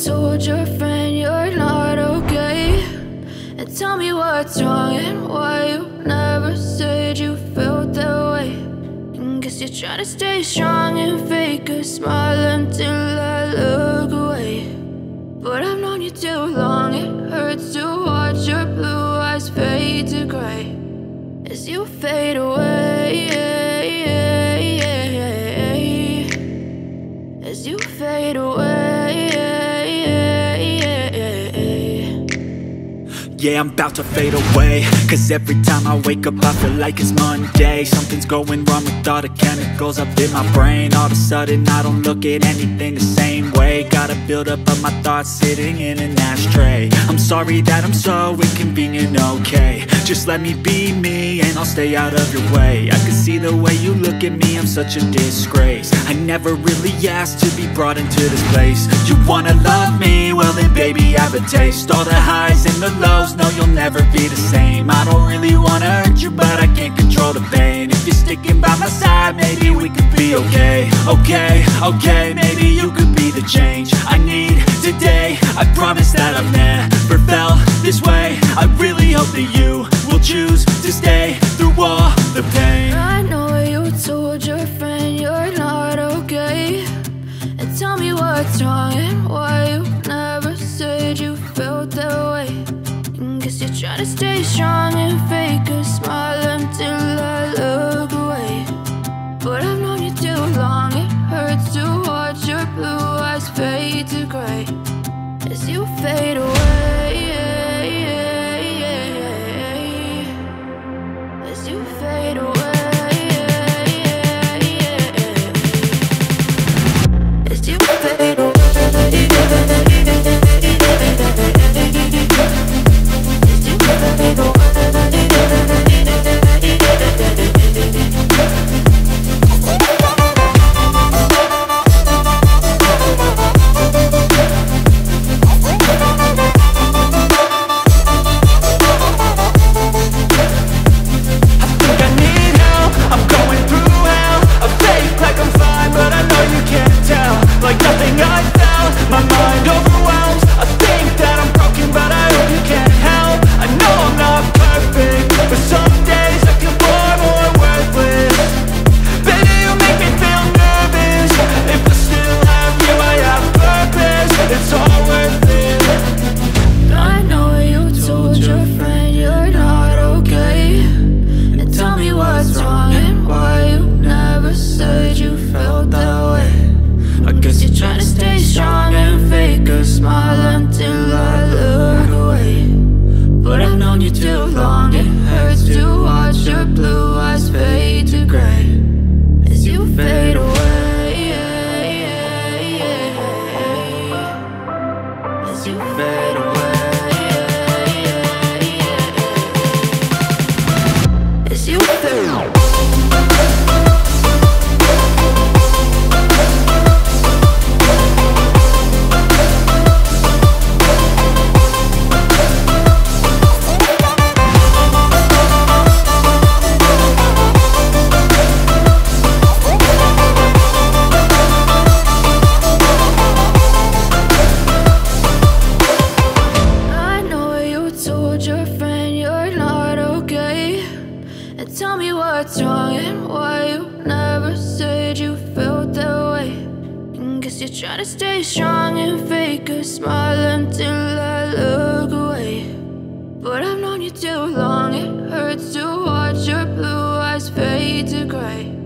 told your friend you're not okay? And tell me what's wrong and why you never said you felt that way. And guess you're trying to stay strong and fake a smile until I look away. But I've known you too long, it hurts to watch your blue eyes fade to gray as you fade away, as you fade away. Yeah, I'm about to fade away, cause every time I wake up I feel like it's Monday. Something's going wrong with all the chemicals up in my brain. All of a sudden I don't look at anything the same way. Got a build-up of my thoughts sitting in an ashtray. I'm sorry that I'm so inconvenient, okay? Just let me be me and I'll stay out of your way. I can see the way you look at me, I'm such a disgrace. I never really asked to be brought into this place. You wanna love me? Well then baby, have a taste. All the highs and the lows, no, you'll never be the same. I don't really wanna hurt you, but I can't control the pain. If you're sticking by my side, maybe we could be okay. Okay, okay, maybe you could be the change I need today. I promise that I've never felt this way. I really hope that you will choose to stay through all the pain. I know you told your friend you're not okay. And tell me what's wrong and why you never said you felt that way. Guess you're trying to stay strong and fake a smile until I look away. But I've known you too long, it hurts to watch your blue eyes fade to gray as you fade away, as you fade away, as you fade away. But I've known you too long, it hurts to watch your blue eyes fade to gray